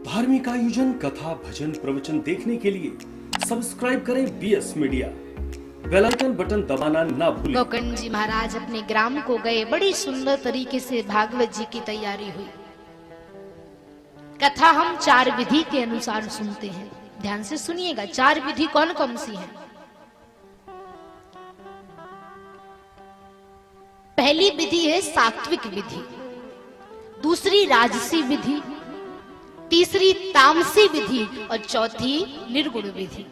धार्मिक आयोजन, कथा, भजन, प्रवचन देखने के लिए सब्सक्राइब करें BS मीडिया। बेल आइकन बटन दबाना ना भूलें। गौकर्ण जी महाराज अपने ग्राम को गए। बड़ी सुंदर तरीके से भागवत जी की तैयारी हुई। कथा हम 4 विधि के अनुसार सुनते हैं। ध्यान से सुनिएगा। 4 विधि कौन कौन सी हैं? पहली विधि है सात्विक विधि, दूसरी राजसी विधि, तीसरी तामसी विधि और चौथी निर्गुण विधि।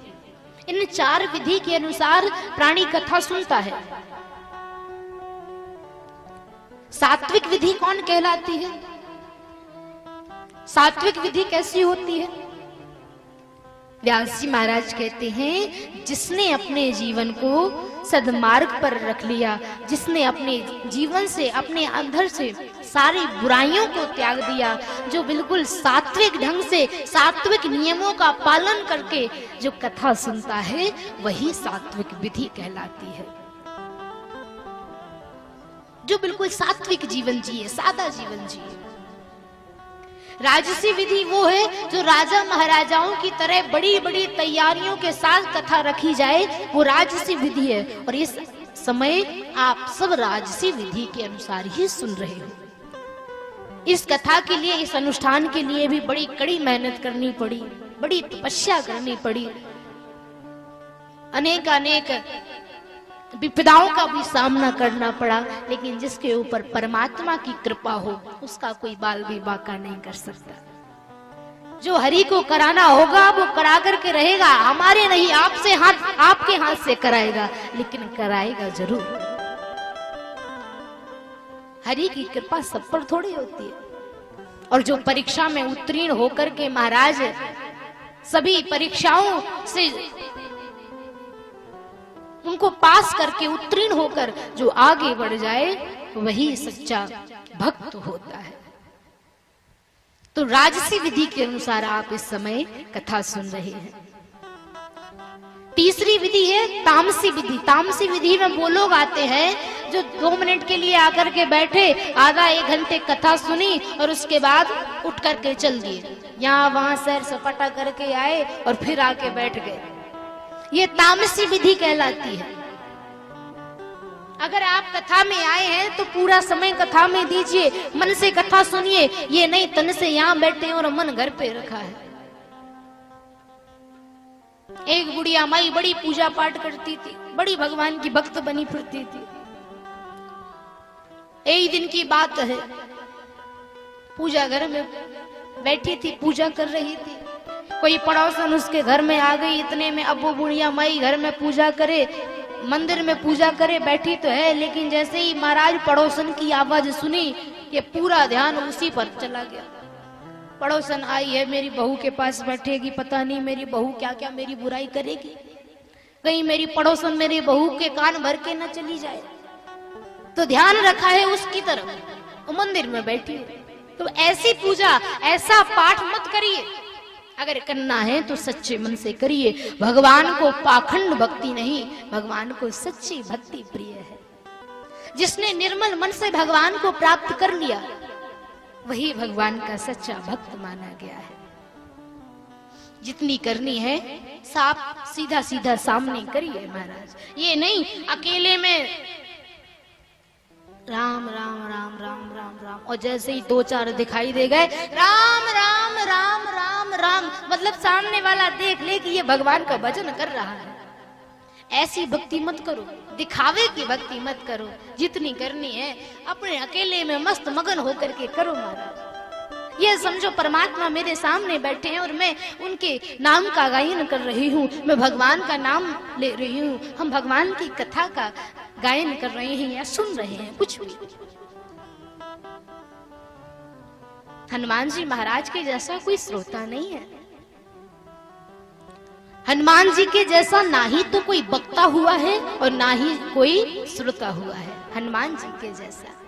इन 4 विधि के अनुसार प्राणी कथा सुनता है। सात्विक विधि कौन कहलाती है? सात्विक विधि कैसी होती है? व्यास जी महाराज कहते हैं, जिसने अपने जीवन को सद्मार्ग पर रख लिया, जिसने अपने जीवन से, अपने अंदर से सारी बुराइयों को त्याग दिया, जो बिल्कुल सात्विक ढंग से, सात्विक नियमों का पालन करके जो कथा सुनता है, वही सात्विक विधि कहलाती है। जो बिल्कुल सात्विक जीवन जिए, सादा जीवन जिए। राजसी विधि वो है जो राजा महाराजाओं की तरह बड़ी बड़ी तैयारियों के साथ कथा रखी जाए, वो राजसी विधि है। और इस समय आप सब राजसी विधि के अनुसार ही सुन रहे हो। इस कथा के लिए, इस अनुष्ठान के लिए भी बड़ी कड़ी मेहनत करनी पड़ी, बड़ी तपस्या करनी पड़ी, अनेक अनेक विपदाओं का भी सामना करना पड़ा। लेकिन जिसके ऊपर परमात्मा की कृपा हो, उसका कोई बाल भी बाका नहीं कर सकता। जो हरि को कराना होगा वो करा करके रहेगा। हमारे नहीं, आपसे हाथ, आपके हाथ से कराएगा, लेकिन कराएगा जरूर। हरि की कृपा सब पर थोड़ी होती है। और जो परीक्षा में उत्तीर्ण होकर के महाराज सभी परीक्षाओं से उनको पास करके, उत्तीर्ण होकर जो आगे बढ़ जाए, वही सच्चा भक्त होता है। तो राजसी विधि के अनुसार आप इस समय कथा सुन रहे हैं। तीसरी विधि है तामसी विधि। तामसी विधि में वो लोग आते हैं जो 2 मिनट के लिए आकर के बैठे, आधा 1 घंटे कथा सुनी और उसके बाद उठ करके चल दिए, यहाँ वहां सैर सपाटा करके आए और फिर आके बैठ गए। ये तामसी विधि कहलाती है। अगर आप कथा में आए हैं तो पूरा समय कथा में दीजिए, मन से कथा सुनिए। ये नहीं तन से यहाँ बैठे और मन घर पे रखा है। एक बुढ़िया माई बड़ी पूजा पाठ करती थी, बड़ी भगवान की भक्त बनी फिरती थी। एक दिन की बात है, पूजा घर में बैठी थी, पूजा कर रही थी। कोई पड़ोसन उसके घर में आ गई। इतने में अब वो बुढ़िया माई घर में पूजा करे, मंदिर में पूजा करे बैठी तो है, लेकिन जैसे ही महाराज पड़ोसन की आवाज सुनी कि पूरा ध्यान उसी पर चला गया। पड़ोसन आई है, मेरी बहू के पास बैठेगी, पता नहीं मेरी बहू क्या क्या मेरी बुराई करेगी, कहीं मेरी पड़ोसन मेरी बहू के कान भर के न चली जाए। तो ध्यान रखा है उसकी तरफ, तो मंदिर में बैठी है। तो ऐसी पूजा, ऐसा पाठ मत करिए। अगर करना है तो सच्चे मन से करिए। भगवान को पाखंड भक्ति नहीं, भगवान को सच्ची भक्ति प्रिय है। जिसने निर्मल मन से भगवान को प्राप्त कर लिया, वही भगवान का सच्चा भक्त माना गया है। जितनी करनी है साफ सीधा सीधा सामने करिए महाराज। ये नहीं अकेले में राम राम राम राम राम राम, और जैसे ही 2-4 दिखाई दे गए राम राम राम राम राम, मतलब सामने वाला देख ले कि ये भगवान का भजन कर रहा है। ऐसी भक्ति मत करो, दिखावे की भक्ति मत करो। जितनी करनी है अपने अकेले में मस्त मगन होकर के करो महाराज। ये समझो परमात्मा मेरे सामने बैठे हैं और मैं उनके नाम का गायन कर रही हूँ, मैं भगवान का नाम ले रही हूँ, हम भगवान की कथा का गायन कर रहे हैं या सुन रहे हैं, कुछ भी। हनुमान जी महाराज के जैसा कोई श्रोता नहीं है। हनुमान जी के जैसा ना ही तो कोई वक्ता हुआ है और ना ही कोई श्रोता हुआ है। हनुमान जी के जैसा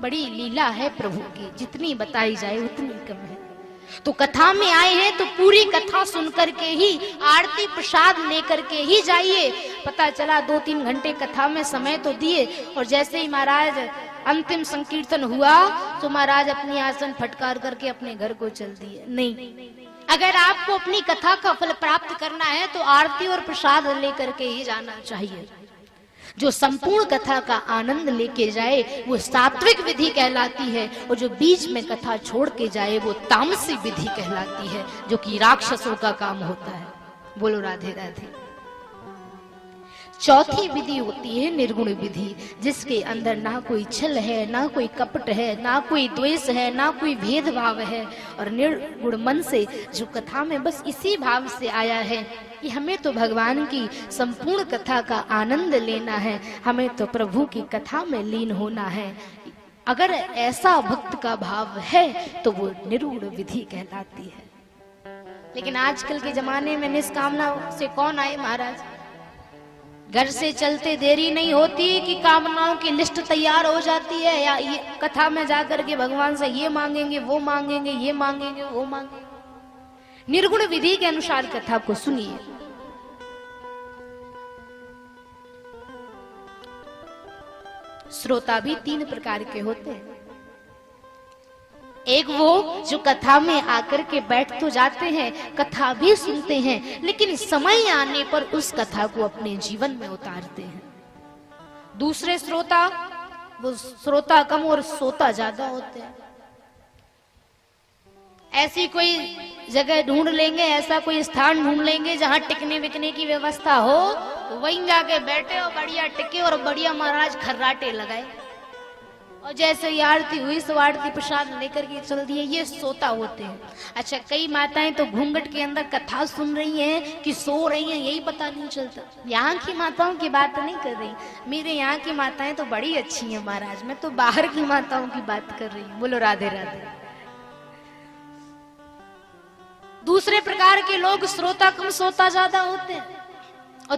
बड़ी लीला है प्रभु की, जितनी बताई जाए उतनी कम है। तो कथा में आए हैं तो पूरी कथा सुन करके ही, आरती प्रसाद लेकर के ही जाइए। पता चला 2-3 घंटे कथा में समय तो दिए और जैसे ही महाराज अंतिम संकीर्तन हुआ तो महाराज अपनी आसन फटकार करके अपने घर को चल दिए। नहीं, अगर आपको अपनी कथा का फल प्राप्त करना है तो आरती और प्रसाद लेकर के ही जाना चाहिए। जो संपूर्ण कथा का आनंद लेके जाए वो सात्विक विधि कहलाती है, और जो बीच में कथा छोड़ के जाए वो तामसी विधि कहलाती है, जो कि राक्षसों का काम होता है। बोलो राधे राधे। चौथी विधि होती है निर्गुण विधि, जिसके अंदर ना कोई छल है, ना कोई कपट है, ना कोई द्वेष है, ना कोई भेदभाव है, और निर्गुण मन से जो कथा में बस इसी भाव से आया है कि हमें तो भगवान की संपूर्ण कथा का आनंद लेना है, हमें तो प्रभु की कथा में लीन होना है। अगर ऐसा भक्त का भाव है तो वो निर्गुण विधि कहलाती है। लेकिन आजकल के जमाने में निष्कामना से कौन आए महाराज? घर से चलते देरी नहीं होती कि कामनाओं की लिस्ट तैयार हो जाती है, या ये कथा में जाकर के भगवान से ये मांगेंगे, वो मांगेंगे, ये मांगेंगे, वो मांगेंगे। निर्गुण विधि के अनुसार कथा को सुनिए। श्रोता भी 3 प्रकार के होते हैं। एक वो जो कथा में आकर के बैठ तो जाते हैं, कथा भी सुनते हैं, लेकिन समय आने पर उस कथा को अपने जीवन में उतारते हैं। दूसरे श्रोता, वो श्रोता कम और सोता ज्यादा होते हैं। ऐसी कोई जगह ढूंढ लेंगे, ऐसा कोई स्थान ढूंढ लेंगे जहां टिकने विकने की व्यवस्था हो, वहीं जाके बैठे और बढ़िया टिके और बढ़िया महाराज खर्राटे लगाए, और जैसे ही आरती हुई सो आरती प्रसाद लेकर के चल दिए। ये सोता होते हैं। अच्छा, कई माताएं तो घूंघट के अंदर कथा सुन रही हैं कि सो रही हैं, यही पता नहीं चलता। यहाँ की माताओं की बात नहीं कर रही, मेरे यहाँ की माताएं तो बड़ी अच्छी हैं महाराज, मैं तो बाहर की माताओं की बात कर रही हूँ। बोलो राधे राधे। दूसरे प्रकार के लोग श्रोता कम सोता ज्यादा होते हैं। और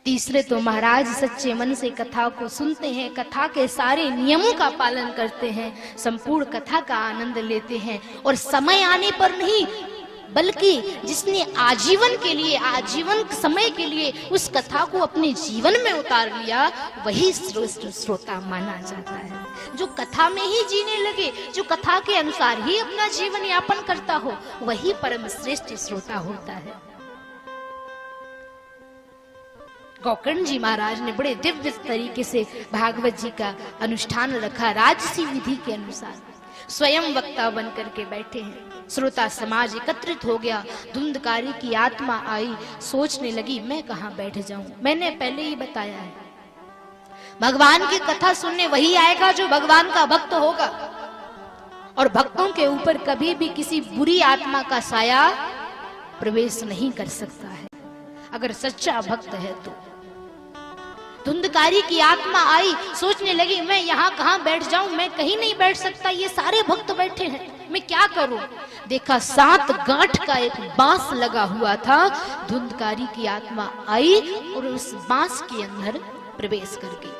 तीसरे तो महाराज सच्चे मन से कथा को सुनते हैं, कथा के सारे नियमों का पालन करते हैं, संपूर्ण कथा का आनंद लेते हैं, और समय आने पर नहीं बल्कि जिसने आजीवन समय के लिए उस कथा को अपने जीवन में उतार लिया, वही श्रेष्ठ श्रोता माना जाता है। जो कथा में ही जीने लगे, जो कथा के अनुसार ही अपना जीवन यापन करता हो, वही परम श्रेष्ठ श्रोता होता है। गोकर्ण जी महाराज ने बड़े दिव्य तरीके से भागवत जी का अनुष्ठान रखा, राजसी विधि के अनुसार। स्वयं वक्ता बन करके बैठे हैं। श्रोता समाज एकत्रित हो गया। धुंधकारी की आत्मा आई, सोचने लगी मैं कहाँ बैठ जाऊं। मैंने पहले ही बताया है, भगवान की कथा सुनने वही आएगा जो भगवान का भक्त होगा, और भक्तों के ऊपर कभी भी किसी बुरी आत्मा का साया प्रवेश नहीं कर सकता है, अगर सच्चा भक्त है तो। धुंधकारी की आत्मा आई, सोचने लगी मैं यहाँ कहाँ बैठ जाऊं, मैं कहीं नहीं बैठ सकता, ये सारे भक्त बैठे हैं, मैं क्या करूं। देखा 7 गांठ का एक बांस लगा हुआ था। धुंधकारी की आत्मा आई और उस बांस के अंदर प्रवेश कर गई।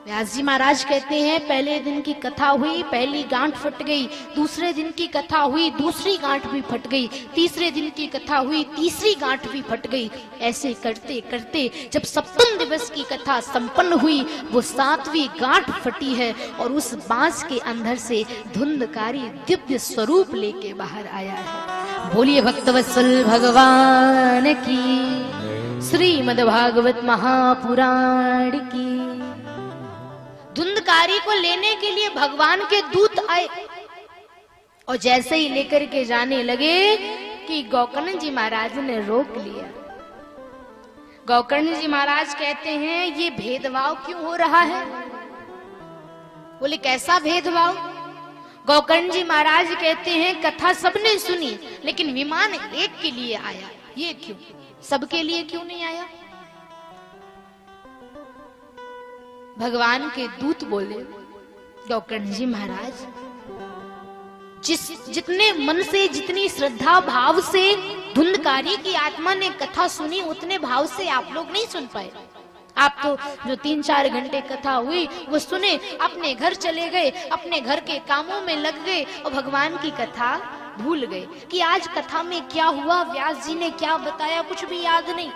व्यास जी महाराज कहते हैं पहले दिन की कथा हुई, पहली गांठ फट गई। दूसरे दिन की कथा हुई, दूसरी गांठ भी फट गई। तीसरे दिन की कथा हुई, तीसरी गांठ भी फट गई। ऐसे करते करते जब 7वें दिवस की कथा संपन्न हुई, वो 7वीं गांठ फटी है, और उस बांस के अंदर से धुंधकारी दिव्य स्वरूप लेके बाहर आया है। बोलिए भक्तवत्सल भगवान की, श्रीमद् भागवत महापुराण की। धुंधकारी को लेने के लिए भगवान के दूत आए, और जैसे ही लेकर के जाने लगे कि गोकर्ण जी महाराज ने रोक लिया। गोकर्ण जी महाराज कहते हैं ये भेदभाव क्यों हो रहा है? बोले कैसा भेदभाव? गोकर्ण जी महाराज कहते हैं कथा सबने सुनी, लेकिन विमान एक के लिए आया, ये क्यों? सबके लिए क्यों नहीं आया? भगवान के दूत बोले गोकर्ण जी महाराज, जितने मन से, जितनी श्रद्धा भाव से धुंधकारी की आत्मा ने कथा सुनी, उतने भाव से आप लोग नहीं सुन पाए। आप तो जो 3-4 घंटे कथा हुई वो सुने, अपने घर चले गए, अपने घर के कामों में लग गए, और भगवान की कथा भूल गए कि आज कथा में क्या हुआ, व्यास जी ने क्या बताया, कुछ भी याद नहीं।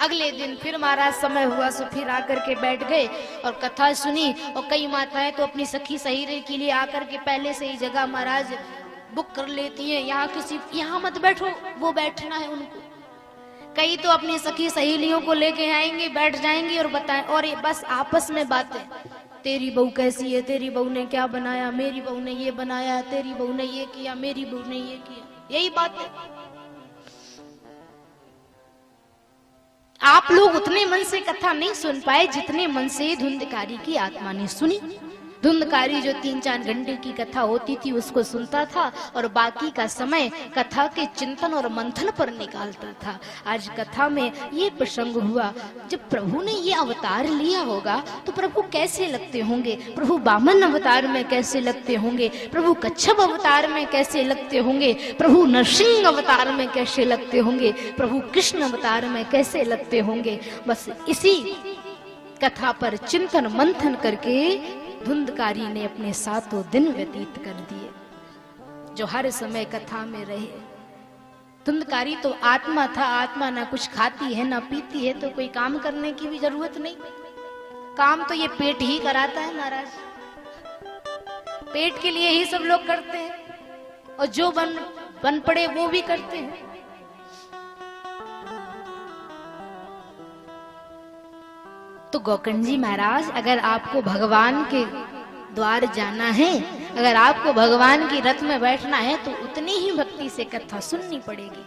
अगले दिन फिर महाराज समय हुआ सो फिर आकर के बैठ गए और कथा सुनी। और कई माताएं तो अपनी सखी सहेली के लिए आकर के पहले से ही जगह महाराज बुक कर लेती हैं, यहाँ मत बैठो, वो बैठना है उनको। कई तो अपनी सखी सहेलियों को लेके आएंगे, बैठ जाएंगी और बताएं, और ये बस आपस में बातें, तेरी बहू कैसी है, तेरी बहू ने क्या बनाया, मेरी बहू ने ये बनाया, तेरी बहू ने ये किया, मेरी बहू ने ये किया, यही बातें। आप लोग उतने मन से कथा नहीं सुन पाए जितने मन से धुंधकारी की आत्मा ने सुनी। धुंधकारी जो 3-4 घंटे की कथा होती थी उसको सुनता था और बाकी का समय कथा के चिंतन और मंथन पर निकालता था। आज कथा में ये प्रसंग हुआ, जब प्रभु ने ये अवतार लिया होगा तो प्रभु कैसे लगते होंगे, प्रभु वामन अवतार में कैसे लगते होंगे, प्रभु कच्छप अवतार में कैसे लगते होंगे, प्रभु नरसिंह अवतार में कैसे लगते होंगे, प्रभु कृष्ण अवतार में कैसे लगते होंगे। बस इसी कथा पर चिंतन मंथन करके धुंधकारी ने अपने 7 दिन व्यतीत कर दिए, जो हर समय कथा में रहे। धुंधकारी तो आत्मा था, आत्मा ना कुछ खाती है ना पीती है, तो कोई काम करने की भी जरूरत नहीं। काम तो ये पेट ही कराता है महाराज, पेट के लिए ही सब लोग करते हैं, और जो बन पड़े वो भी करते हैं। तो गोकर्ण जी महाराज, अगर आपको भगवान के द्वार जाना है, अगर आपको भगवान की रथ में बैठना है, तो उतनी ही भक्ति से कथा सुननी पड़ेगी।